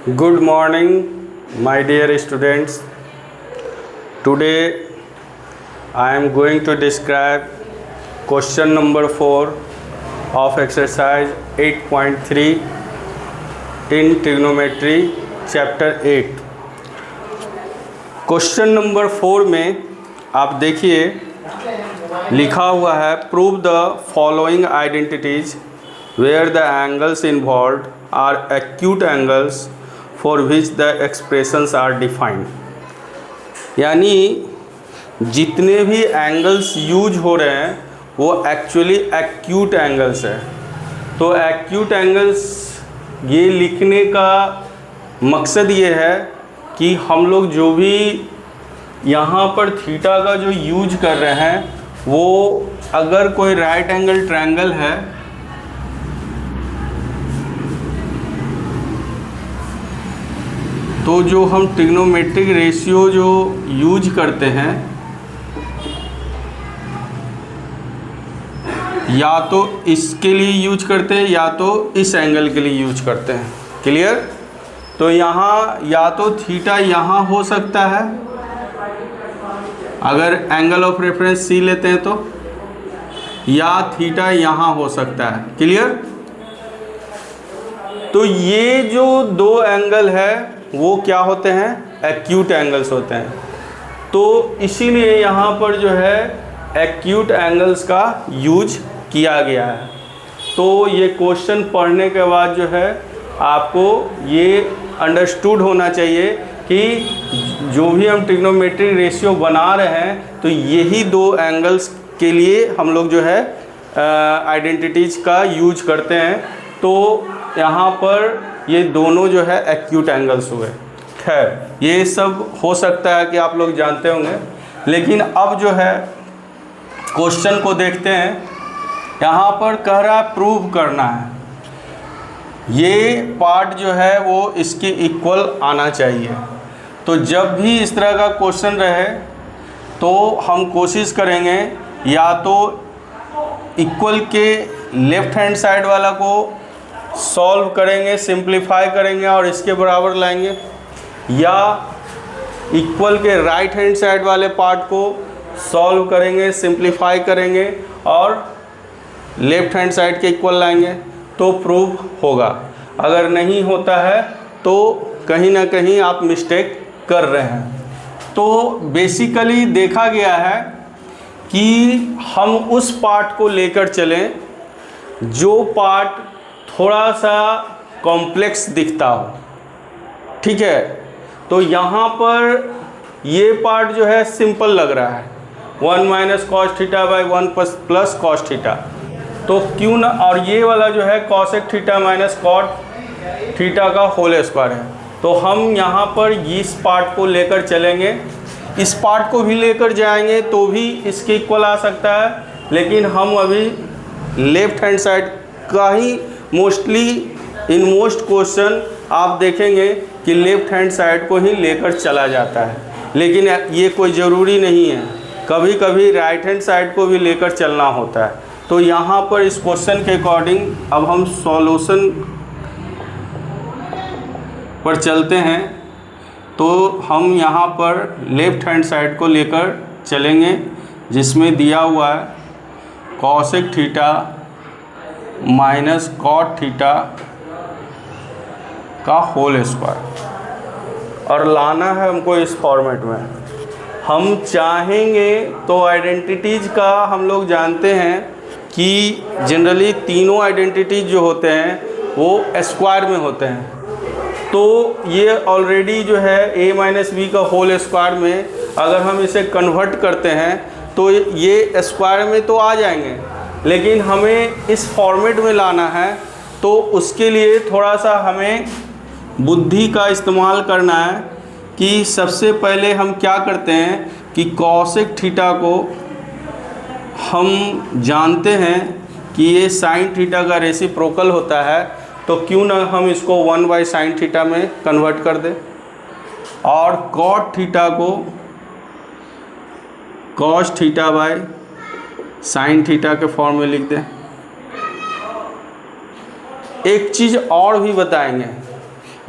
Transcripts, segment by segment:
Good morning, my dear students. Today I am going to describe question number 4 of exercise 8.3 in trigonometry chapter 8. Question number 4 में आप देखिए लिखा हुआ है prove the following identities where the angles involved are acute angles for which the expressions are defined. यानी जितने भी angles use हो रहे हैं वो एक्चुअली एक्यूट एंगल्स है। तो एक्यूट एंगल्स ये लिखने का मकसद ये है कि हम लोग जो भी यहाँ पर थीटा का जो यूज कर रहे हैं वो अगर कोई राइट एंगल ट्रायंगल है तो जो हम ट्रिग्नोमेट्रिक रेशियो जो यूज करते हैं या तो इसके लिए यूज करते हैं या तो इस एंगल के लिए यूज करते हैं। क्लियर? तो यहाँ या तो थीटा यहाँ हो सकता है अगर एंगल ऑफ रेफरेंस सी लेते हैं तो, या थीटा यहाँ हो सकता है। क्लियर? तो ये जो दो एंगल है वो क्या होते हैं? एक्यूट एंगल्स होते हैं। तो इसीलिए यहाँ पर जो है एक्यूट एंगल्स का यूज किया गया है। तो ये क्वेश्चन पढ़ने के बाद जो है आपको ये अंडरस्टूड होना चाहिए कि जो भी हम ट्रिग्नोमेट्रिक रेशियो बना रहे हैं तो यही दो एंगल्स के लिए हम लोग जो है आइडेंटिटीज का यूज करते हैं। तो यहाँ पर ये दोनों जो है एक्यूट एंगल्स हुए। खैर ये सब हो सकता है कि आप लोग जानते होंगे, लेकिन अब जो है क्वेश्चन को देखते हैं। यहाँ पर कह रहा है प्रूव करना है, ये पार्ट जो है वो इसके इक्वल आना चाहिए। तो जब भी इस तरह का क्वेश्चन रहे तो हम कोशिश करेंगे या तो इक्वल के लेफ्ट हैंड साइड वाला को सॉल्व करेंगे, सिंप्लीफाई करेंगे और इसके बराबर लाएंगे, या इक्वल के राइट हैंड साइड वाले पार्ट को सॉल्व करेंगे, सिंप्लीफाई करेंगे और लेफ्ट हैंड साइड के इक्वल लाएंगे तो प्रूव होगा। अगर नहीं होता है तो कहीं ना कहीं आप मिस्टेक कर रहे हैं। तो बेसिकली देखा गया है कि हम उस पार्ट को लेकर चलें जो पार्ट थोड़ा सा कॉम्प्लेक्स दिखता हो। ठीक है? तो यहाँ पर ये पार्ट जो है सिंपल लग रहा है, 1 minus cos theta by 1 plus cos theta. तो क्यों ना, और ये वाला जो है cosec theta minus cot theta का होल स्क्वायर है। तो हम यहाँ पर इस पार्ट को लेकर चलेंगे, इस पार्ट को भी लेकर जाएंगे तो भी इसके इक्वल आ सकता है, लेकिन हम अभी लेफ्ट हैंड साइड का ही मोस्टली इन मोस्ट क्वेश्चन आप देखेंगे कि लेफ्ट हैंड साइड को ही लेकर चला जाता है। लेकिन ये कोई ज़रूरी नहीं है, कभी कभी राइट हैंड साइड को भी लेकर चलना होता है। तो यहाँ पर इस क्वेश्चन के अकॉर्डिंग अब हम सॉल्यूशन पर चलते हैं। तो हम यहाँ पर लेफ्ट हैंड साइड को लेकर चलेंगे जिसमें दिया हुआ है cosec theta minus cot theta का होल स्क्वायर, और लाना है हमको इस फॉर्मेट में। हम चाहेंगे तो आइडेंटिटीज़ का हम लोग जानते हैं कि जनरली तीनों आइडेंटिटीज जो होते हैं वो स्क्वायर में होते हैं। तो ये ऑलरेडी जो है a माइनस बी का होल स्क्वायर में अगर हम इसे कन्वर्ट करते हैं तो ये स्क्वायर में तो आ जाएंगे, लेकिन हमें इस फॉर्मेट में लाना है। तो उसके लिए थोड़ा सा हमें बुद्धि का इस्तेमाल करना है कि सबसे पहले हम क्या करते हैं कि कॉसेक थीटा को हम जानते हैं कि ये साइन थीटा का रेसिप्रोकल होता है, तो क्यों ना हम इसको 1 बाई साइन थीटा में कन्वर्ट कर दें, और कॉट थीटा को cos theta by sine theta के फॉर्म में लिख दें। एक चीज़ और भी बताएंगे,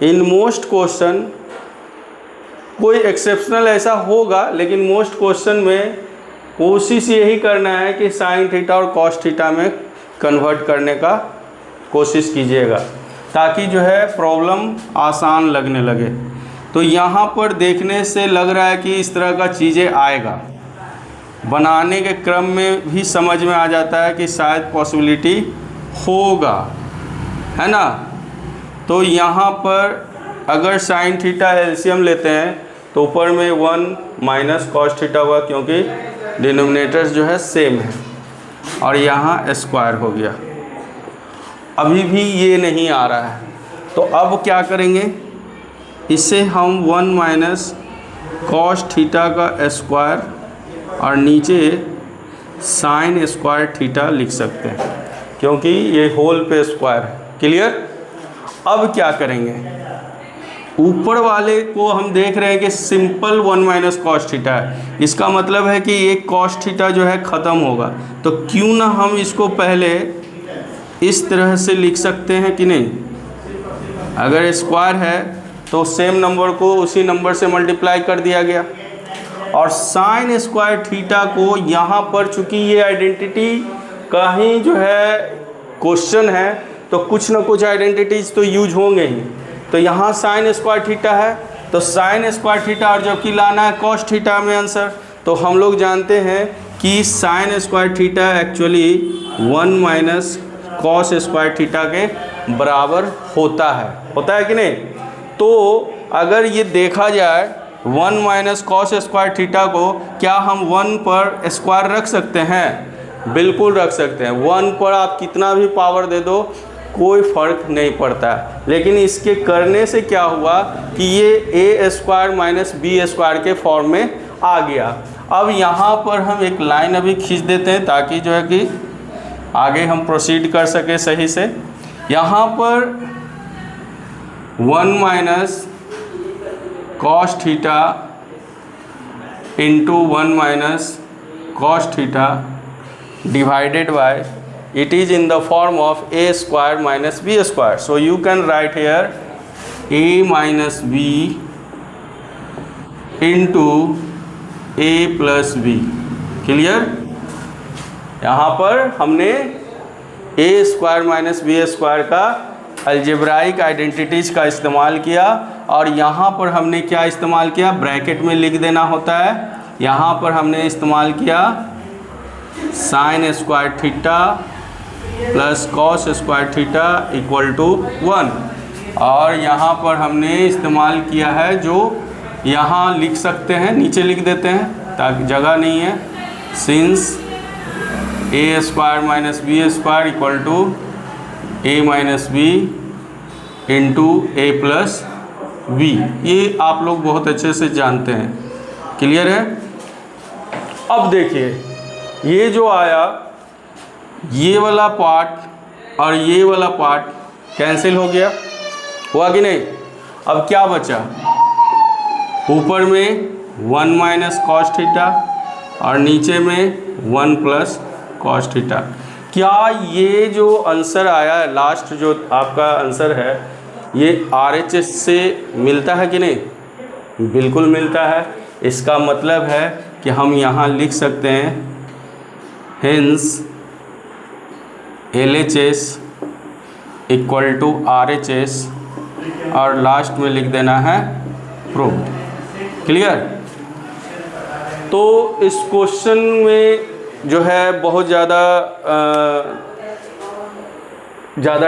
इन मोस्ट क्वेश्चन, कोई एक्सेप्शनल ऐसा होगा लेकिन मोस्ट क्वेश्चन में कोशिश यही करना है कि साइन थीटा और कॉस थीटा में कन्वर्ट करने का कोशिश कीजिएगा ताकि जो है प्रॉब्लम आसान लगने लगे। तो यहाँ पर देखने से लग रहा है कि इस तरह का चीज़ें आएगा, बनाने के क्रम में भी समझ में आ जाता है कि शायद पॉसिबिलिटी होगा, है ना। तो यहाँ पर अगर साइन थीटा एलसीएम लेते हैं तो ऊपर में 1 माइनस कॉस थीटा हुआ क्योंकि डिनोमिनेटर्स जो है सेम है, और यहाँ स्क्वायर हो गया। अभी भी ये नहीं आ रहा है तो अब क्या करेंगे, इसे हम 1 माइनस कॉस थीटा का स्क्वायर और नीचे साइन स्क्वायर थीटा लिख सकते हैं क्योंकि ये होल पे स्क्वायर है। क्लियर। अब क्या करेंगे, ऊपर वाले को हम देख रहे हैं कि सिंपल 1 माइनस कॉस थीटा है, इसका मतलब है कि एक कॉस थीटा जो है ख़त्म होगा। तो क्यों ना हम इसको पहले इस तरह से लिख सकते हैं कि नहीं। अगर स्क्वायर है तो सेम नंबर को उसी नंबर से मल्टीप्लाई कर दिया गया, और साइन स्क्वायर थीटा को यहाँ पर चूँकि ये आइडेंटिटी का ही जो है क्वेश्चन है तो कुछ ना कुछ आइडेंटिटीज तो यूज होंगे ही। तो यहाँ साइन स्क्वायर थीटा है तो साइन स्क्वायर थीटा, और जबकि लाना है कॉस थीटा में आंसर, तो हम लोग जानते हैं कि sign square theta actually 1 minus cos square theta के बराबर होता है कि नहीं। तो अगर ये देखा जाए 1 माइनस कॉस स्क्वायर थीटा को क्या हम 1 पर स्क्वायर रख सकते हैं? बिल्कुल रख सकते हैं। 1 पर आप कितना भी पावर दे दो कोई फ़र्क नहीं पड़ता है। लेकिन इसके करने से क्या हुआ कि ये ए स्क्वायर माइनस बी स्क्वायर के फॉर्म में आ गया। अब यहाँ पर हम एक लाइन अभी खींच देते हैं ताकि जो है कि आगे हम प्रोसीड कर सके सही से। यहाँ पर 1 minus cos theta into 1 minus cos theta divided by, it is in the form of a square minus b square. So you can write here a minus b into a plus b. Clear? यहाँ पर हमने a square minus B square का algebraic identities का इस्तेमाल किया, और यहाँ पर हमने क्या इस्तेमाल किया, ब्रैकेट में लिख देना होता है। यहाँ पर हमने इस्तेमाल किया sine square theta plus cos square theta equal to 1, और यहाँ पर हमने इस्तेमाल किया है जो यहाँ लिख सकते हैं, नीचे लिख देते हैं ताकि जगह नहीं है, since A square minus B square equal to A minus B into A plus B. ये आप लोग बहुत अच्छे से जानते हैं। क्लियर है। अब देखिए ये जो आया, ये वाला पार्ट और ये वाला पार्ट कैंसिल हो गया, हुआ कि नहीं। अब क्या बचा, ऊपर में 1 माइनस कॉस थीटा और नीचे में 1 प्लस कॉस थीटा। क्या ये जो आंसर आया है, लास्ट जो आपका आंसर है, ये RHS से मिलता है कि नहीं? बिल्कुल मिलता है। इसका मतलब है कि हम यहाँ लिख सकते हैं hence LHS equal to RHS, और लास्ट में लिख देना है प्रूव्ड। क्लियर। तो इस क्वेश्चन में जो है बहुत ज़्यादा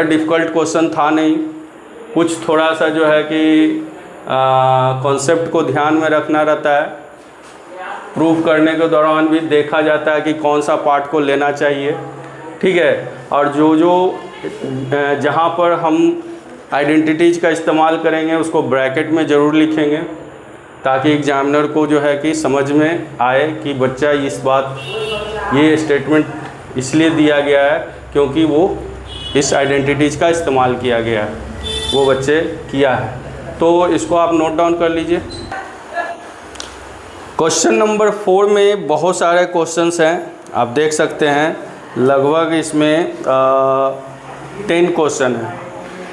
डिफ़िकल्ट क्वेश्चन था नहीं, कुछ थोड़ा सा जो है कि कॉन्सेप्ट को ध्यान में रखना रहता है। प्रूफ करने के दौरान भी देखा जाता है कि कौन सा पार्ट को लेना चाहिए, ठीक है। और जहाँ पर हम आइडेंटिटीज़ का इस्तेमाल करेंगे उसको ब्रैकेट में ज़रूर लिखेंगे ताकि एग्जामिनर को जो है कि समझ में आए कि बच्चा ये स्टेटमेंट इसलिए दिया गया है क्योंकि वो इस आइडेंटिटीज़ का इस्तेमाल किया गया है, वो बच्चे किया है। तो इसको आप नोट डाउन कर लीजिए। क्वेश्चन नंबर 4 में बहुत सारे क्वेश्चंस हैं, आप देख सकते हैं। लगभग इसमें 10 क्वेश्चन हैं।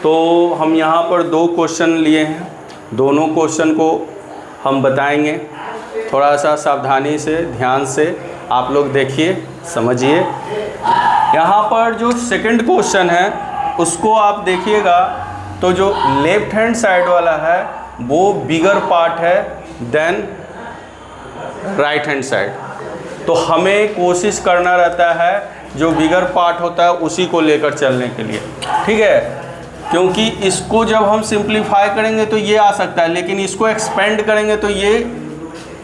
तो हम यहाँ पर 2 क्वेश्चन लिए हैं, दोनों क्वेश्चन को हम बताएंगे। थोड़ा सा सावधानी से, ध्यान से आप लोग देखिए, समझिए। यहाँ पर जो सेकंड क्वेश्चन है उसको आप देखिएगा, तो जो लेफ्ट हैंड साइड वाला है वो बिगर पार्ट है देन राइट हैंड साइड। तो हमें कोशिश करना रहता है जो बिगर पार्ट होता है उसी को लेकर चलने के लिए, ठीक है। क्योंकि इसको जब हम सिंप्लीफाई करेंगे तो ये आ सकता है, लेकिन इसको एक्सपेंड करेंगे तो ये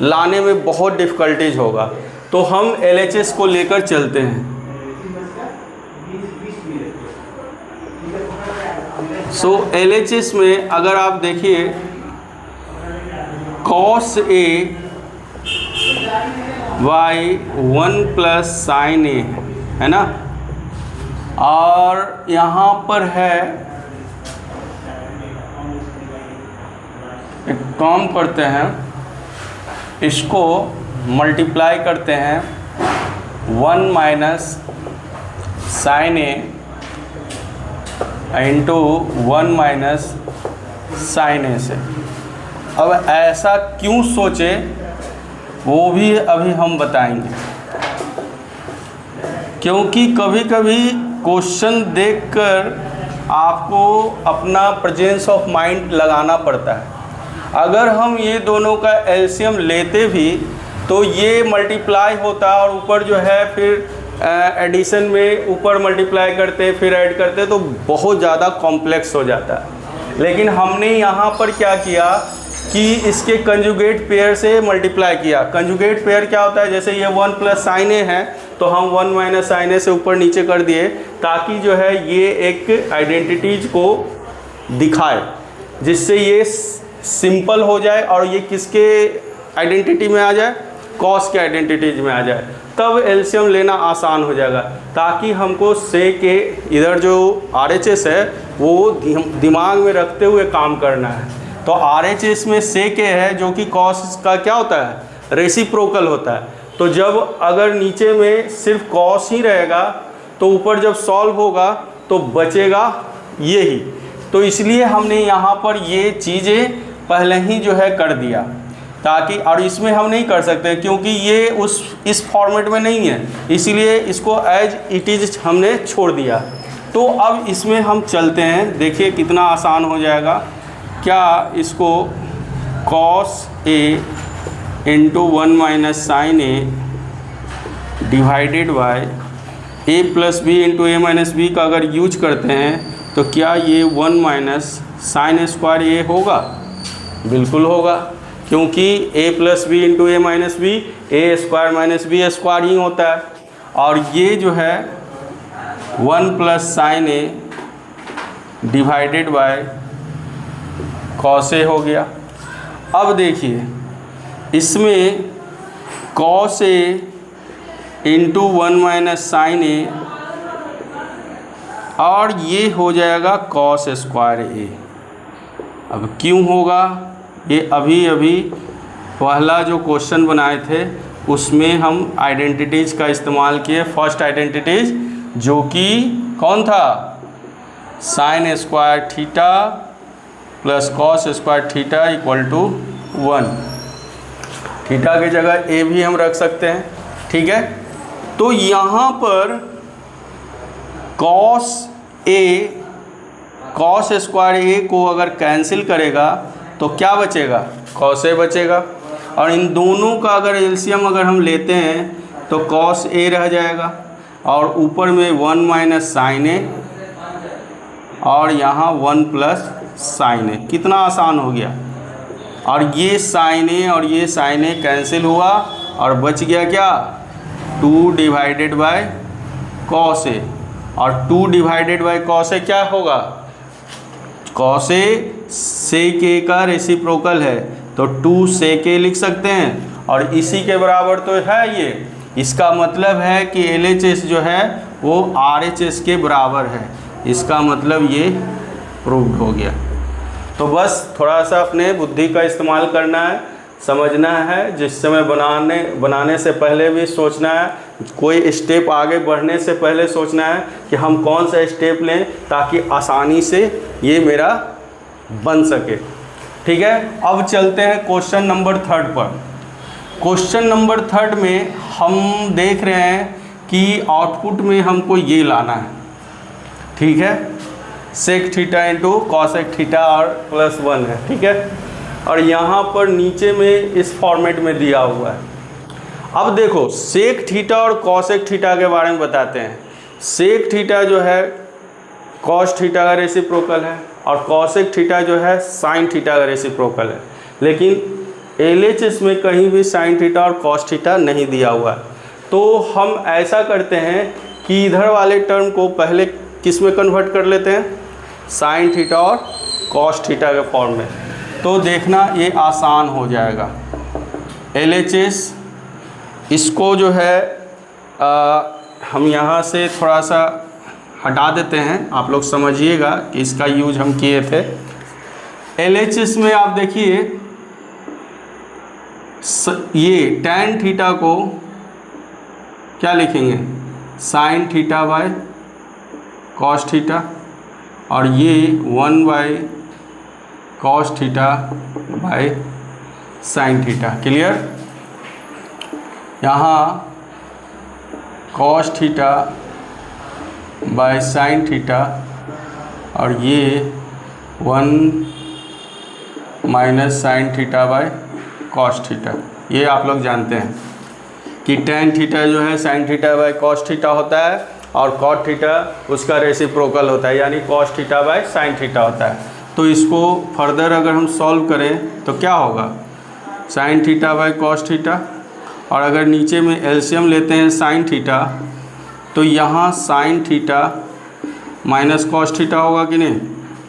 लाने में बहुत डिफ़िकल्टीज होगा। तो हम LHS को लेकर चलते हैं। सो LHS में अगर आप देखिए cos A by 1 plus sine A है ना, और यहाँ पर है, एक काम करते हैं, इसको मल्टीप्लाई करते हैं 1 minus sine A into 1 minus sine A से। अब ऐसा क्यों सोचे वो भी अभी हम बताएंगे, क्योंकि कभी कभी क्वेश्चन देखकर आपको अपना प्रेजेंस ऑफ माइंड लगाना पड़ता है। अगर हम ये दोनों का एलसीएम लेते भी तो ये मल्टीप्लाई होता और ऊपर जो है फिर एडिशन में ऊपर मल्टीप्लाई करते फिर ऐड करते तो बहुत ज़्यादा कॉम्प्लेक्स हो जाता है। लेकिन हमने यहाँ पर क्या किया कि इसके कंजुगेट पेयर से मल्टीप्लाई किया। कंजुगेट पेयर क्या होता है, जैसे ये 1 प्लस साइन ए है तो हम 1 माइनस साइन ए से ऊपर नीचे कर दिए, ताकि जो है ये एक आइडेंटिटीज को दिखाए, जिससे ये सिंपल हो जाए और ये किसके आइडेंटिटी में आ जाए, कॉस के आइडेंटिटीज में आ जाए, तब एलसीएम लेना आसान हो जाएगा। ताकि हमको से के इधर जो RHS है वो दिमाग में रखते हुए काम करना है। तो RHS में से के है जो कि कॉस का क्या होता है, रेसिप्रोकल होता है। तो जब अगर नीचे में सिर्फ कॉस ही रहेगा तो ऊपर जब सॉल्व होगा तो बचेगा यही। तो इसलिए हमने यहाँ पर ये चीज़ें पहले ही जो है कर दिया, ताकि, और इसमें हम नहीं कर सकते क्योंकि ये इस फॉर्मेट में नहीं है, इसीलिए इसको एज इट इज़ हमने छोड़ दिया। तो अब इसमें हम चलते हैं, देखिए कितना आसान हो जाएगा। क्या इसको cos A into 1 minus sine A divided by A plus B into A minus B का अगर यूज करते हैं तो क्या ये 1 माइनस साइन स्क्वायर A होगा? बिल्कुल होगा, क्योंकि A plus B into A minus B A square minus B square ही होता है। और ये जो है 1 plus sine A divided by cos A हो गया। अब देखिए इसमें cos A into 1 minus sine A और ये हो जाएगा कॉस स्क्वायर ए। अब क्यों होगा, ये अभी पहला जो क्वेश्चन बनाए थे उसमें हम आइडेंटिटीज़ का इस्तेमाल किए। फर्स्ट आइडेंटिटीज जो कि कौन था, sine square theta plus cos square theta equal to 1। Theta की जगह ए भी हम रख सकते हैं, ठीक है। तो यहाँ पर कॉस स्क्वायर ए को अगर कैंसिल करेगा तो क्या बचेगा, कॉस ए बचेगा। और इन दोनों का अगर एलसीएम अगर हम लेते हैं तो कॉस ए रह जाएगा और ऊपर में 1 माइनस साइन ए और यहाँ 1 प्लस साइन ए। कितना आसान हो गया। और ये साइन ए और ये साइन ए कैंसिल हुआ और बच गया क्या, 2 डिवाइडेड बाय कॉस ए। और 2 डिवाइडेड बाय कॉस ए क्या होगा, कॉस ए सेक ए का रेसिप्रोकल है तो 2 सेक ए लिख सकते हैं और इसी के बराबर तो है ये। इसका मतलब है कि LHS जो है वो RHS के बराबर है। इसका मतलब ये प्रूव्ड हो गया। तो बस थोड़ा सा अपने बुद्धि का इस्तेमाल करना है, समझना है, जिस समय बनाने से पहले भी सोचना है कोई स्टेप आगे बढ़ने से पहले सोचना है कि हम कौन सा स्टेप लें ताकि आसानी से ये मेरा बन सके। ठीक है, अब चलते हैं क्वेश्चन नंबर 3 पर। क्वेश्चन नंबर 3 में हम देख रहे हैं कि आउटपुट में हमको ये लाना है। ठीक है, sec theta into cosec theta और +1 है। ठीक है, और यहाँ पर नीचे में इस फॉर्मेट में दिया हुआ है। अब देखो सेक थीटा और कॉसेक थीटा के बारे में बताते हैं। सेक थीटा जो है कॉस थीटा का रेसिप्रोकल है और कॉसेक थीटा जो है साइन थीटा का रेसिप्रोकल है, लेकिन LHS में कहीं भी साइन थीटा और कॉस थीटा नहीं दिया हुआ है। तो हम ऐसा करते हैं कि इधर वाले टर्म को पहले किस में कन्वर्ट कर लेते हैं, साइन थीटा और कॉस थीटा के फॉर्म में। तो देखना ये आसान हो जाएगा। LHS इसको जो है हम यहाँ से थोड़ा सा हटा देते हैं, आप लोग समझिएगा कि इसका यूज हम किए थे। LHS में आप देखिए ये tan थीटा को क्या लिखेंगे, sine theta by cos theta, और ये 1 by cos theta by sine theta. Clear, यहाँ cos theta by sine theta और ये 1 minus sine theta by cos theta. ये आप लोग जानते हैं कि tan थीटा जो है sign theta by cos theta होता है और कॉट थीटा उसका रेसिप्रोकल होता है, यानी cos theta by sine theta होता है। तो इसको फर्दर अगर हम सॉल्व करें तो क्या होगा, sign theta by cos theta, और अगर नीचे में एलसीएम लेते हैं साइन थीटा तो यहाँ sine theta minus cos theta होगा कि नहीं,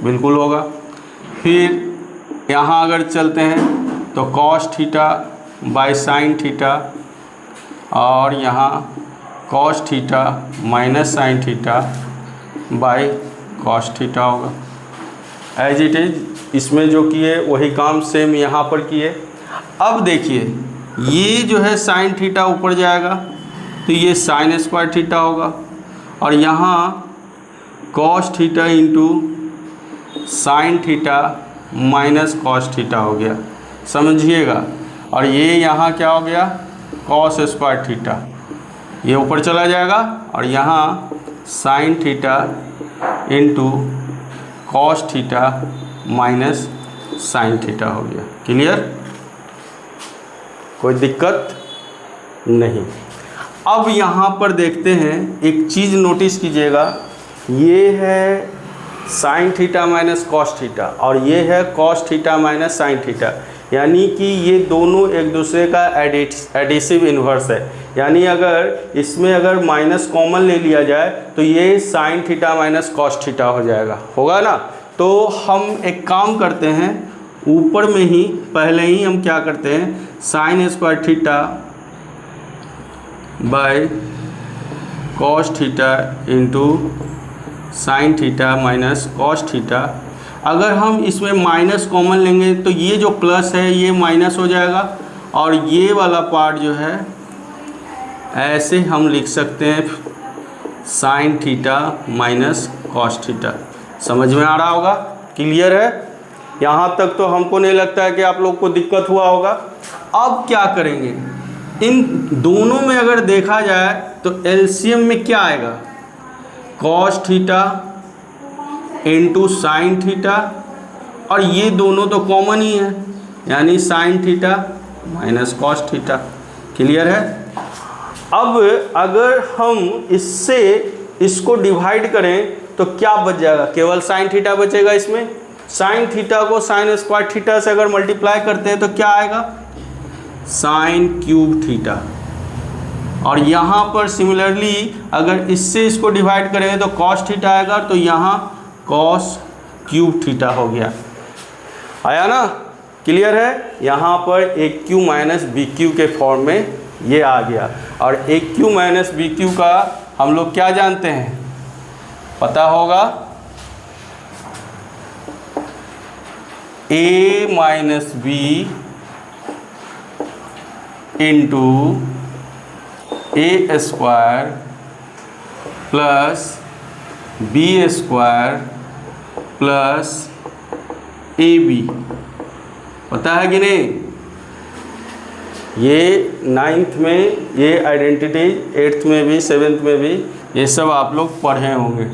बिल्कुल होगा। फिर यहाँ अगर चलते हैं तो cos theta by sine theta और यहाँ cos theta minus sine theta by cos theta होगा। एज इट इज इसमें जो किए वही काम सेम यहाँ पर किए। अब देखिए ये जो है साइन थीटा ऊपर जाएगा तो ये साइन स्क्वायर थीटा होगा, और यहाँ cos theta into sine theta minus cos theta हो गया, समझिएगा। और ये यहाँ क्या हो गया, कॉस स्क्वायर थीटा, ये ऊपर चला जाएगा, और यहाँ sign theta into cos theta minus sine theta हो गया। क्लियर, कोई दिक्कत नहीं। अब यहाँ पर देखते हैं, एक चीज़ नोटिस कीजिएगा, ये है sine theta minus cos theta और ये है cos theta minus sine theta, यानी कि ये दोनों एक दूसरे का एडिसिव इन्वर्स है। यानी अगर इसमें अगर माइनस कॉमन ले लिया जाए तो ये sine theta minus cos theta हो जाएगा, होगा ना। तो हम एक काम करते हैं, ऊपर में ही पहले ही हम क्या करते हैं, sign square theta by cos theta into sine theta minus cos theta. अगर हम इसमें माइनस कॉमन लेंगे तो ये जो प्लस है ये माइनस हो जाएगा, और ये वाला पार्ट जो है ऐसे हम लिख सकते हैं sine theta minus cos theta. समझ में आ रहा होगा, क्लियर है। यहाँ तक तो हमको नहीं लगता है कि आप लोग को दिक्कत हुआ होगा। अब क्या करेंगे, इन दोनों में अगर देखा जाए तो एलसीएम में क्या आएगा, cos theta into sine theta, और ये दोनों तो कॉमन ही है, यानी sine theta minus cos theta. Clear है। अब अगर हम इससे इसको डिवाइड करें तो क्या बच जाएगा, केवल साइन थीटा बचेगा। इसमें साइन थीटा को साइन स्क्वायर थीटा से अगर मल्टीप्लाई करते हैं तो क्या आएगा, साइन क्यूब थीटा। और यहाँ पर सिमिलरली अगर इससे इसको डिवाइड करेंगे तो कॉस थीटा आएगा, तो यहाँ कॉस क्यूब थीटा हो गया। आया ना, क्लियर है। यहाँ पर एक क्यू माइनस बी क्यू के फॉर्म में ये आ गया। और एक क्यू माइनस बी क्यू का हम लोग क्या जानते हैं, पता होगा, A minus B into A square plus B square plus A B, पता है कि नहीं? ये 9th में ये आइडेंटिटीज, 8th में भी 7th में भी ये सब आप लोग पढ़े होंगे।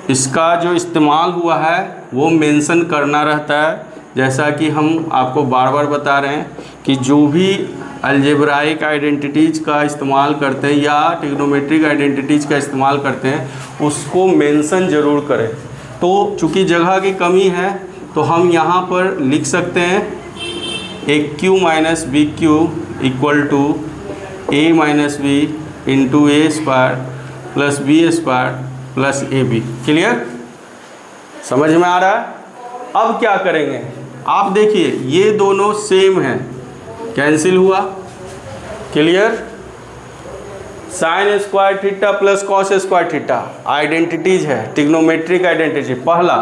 इसका जो इस्तेमाल हुआ है वो मेंशन करना रहता है, जैसा कि हम आपको बार बार बता रहे हैं कि जो भी अलजेब्राइक आइडेंटिटीज़ का इस्तेमाल करते हैं या ट्रिग्नोमेट्रिक आइडेंटिटीज़ का इस्तेमाल करते हैं उसको मेंशन ज़रूर करें। तो चूँकि जगह की कमी है तो हम यहाँ पर लिख सकते हैं A cube minus B cube equal to A minus B into A square plus B square plus A B. Clear? समझ में आ रहा है? अब क्या करेंगे, आप देखिए ये दोनों सेम हैं, कैंसिल हुआ। Clear? Sign square theta plus cos square theta identities है, ट्रिग्नोमेट्रिक आइडेंटिटी पहला,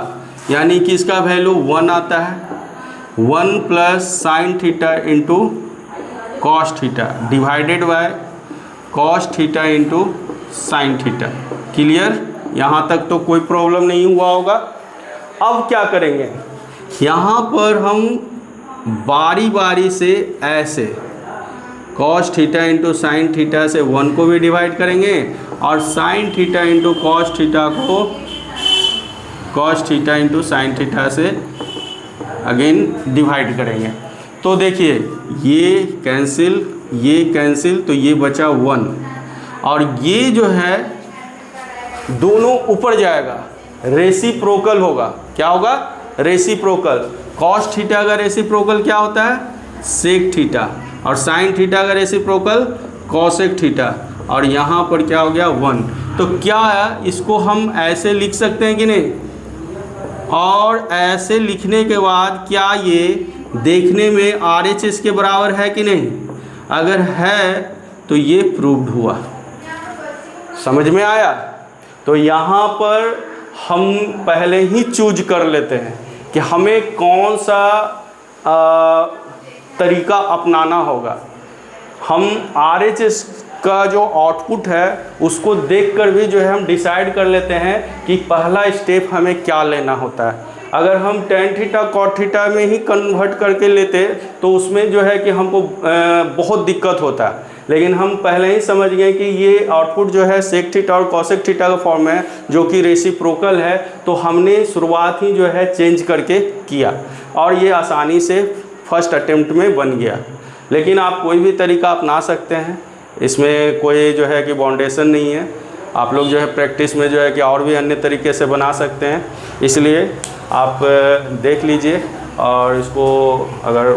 यानी कि इसका वैल्यू 1 आता है। 1 plus sign theta into cos theta divided by cos theta into sine theta. Clear? यहाँ तक तो कोई प्रॉब्लम नहीं हुआ होगा। अब क्या करेंगे, यहाँ पर हम बारी बारी से ऐसे cos theta into sine theta से 1 को भी डिवाइड करेंगे और sine theta into cos theta को cos theta into sine theta से अगेन डिवाइड करेंगे। तो देखिए ये कैंसिल तो ये बचा 1 और ये जो है दोनों ऊपर जाएगा, रेसिप्रोकल होगा। क्या होगा? रेसिप्रोकल। कॉस थीटा का रेसिप्रोकल क्या होता है? सेक थीटा, और साइन थीटा का रेसिप्रोकल कॉसेक थीटा, और यहाँ पर क्या हो गया 1। तो क्या है, इसको हम ऐसे लिख सकते हैं कि नहीं? और ऐसे लिखने के बाद क्या ये देखने में RHS के बराबर है कि नहीं? अगर है तो ये प्रूव्ड हुआ। समझ में आया? तो यहाँ पर हम पहले ही चूज कर लेते हैं कि हमें कौन सा तरीका अपनाना होगा। हम RHS का जो आउटपुट है उसको देखकर भी जो है हम डिसाइड कर लेते हैं कि पहला स्टेप हमें क्या लेना होता है। अगर हम टेन थीटा कॉट थीटा में ही कन्वर्ट करके लेते तो उसमें जो है कि हमको बहुत दिक्कत होता है, लेकिन हम पहले ही समझ गए कि ये आउटपुट जो है सेक थीटा और कॉसेक थीटा का फॉर्म है जो कि रेसिप्रोकल है, तो हमने शुरुआत ही जो है चेंज करके किया और ये आसानी से फर्स्ट अटेम्प्ट में बन गया। लेकिन आप कोई भी तरीका अपना सकते हैं, इसमें कोई जो है कि बाउंडेशन नहीं है। आप लोग जो है प्रैक्टिस में जो है कि और भी अन्य तरीके से बना सकते हैं, इसलिए आप देख लीजिए। और इसको अगर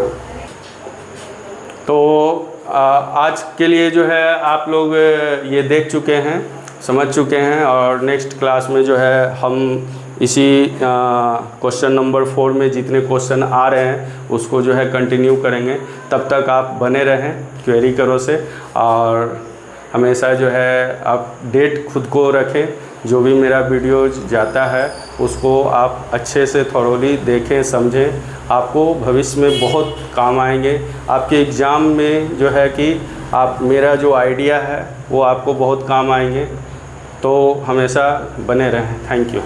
तो आज के लिए जो है आप लोग ये देख चुके हैं, समझ चुके हैं, और नेक्स्ट क्लास में जो है हम इसी क्वेश्चन नंबर 4 में जितने क्वेश्चन आ रहे हैं उसको जो है कंटिन्यू करेंगे। तब तक आप बने रहें क्वेरी करो से, और हमेशा जो है अपडेट खुद को रखें। जो भी मेरा वीडियो जाता है उसको आप अच्छे से थॉरोली देखें, समझें, आपको भविष्य में बहुत काम आएंगे। आपके एग्ज़ाम में जो है कि आप मेरा जो आइडिया है वो आपको बहुत काम आएंगे। तो हमेशा बने रहें। Thank you.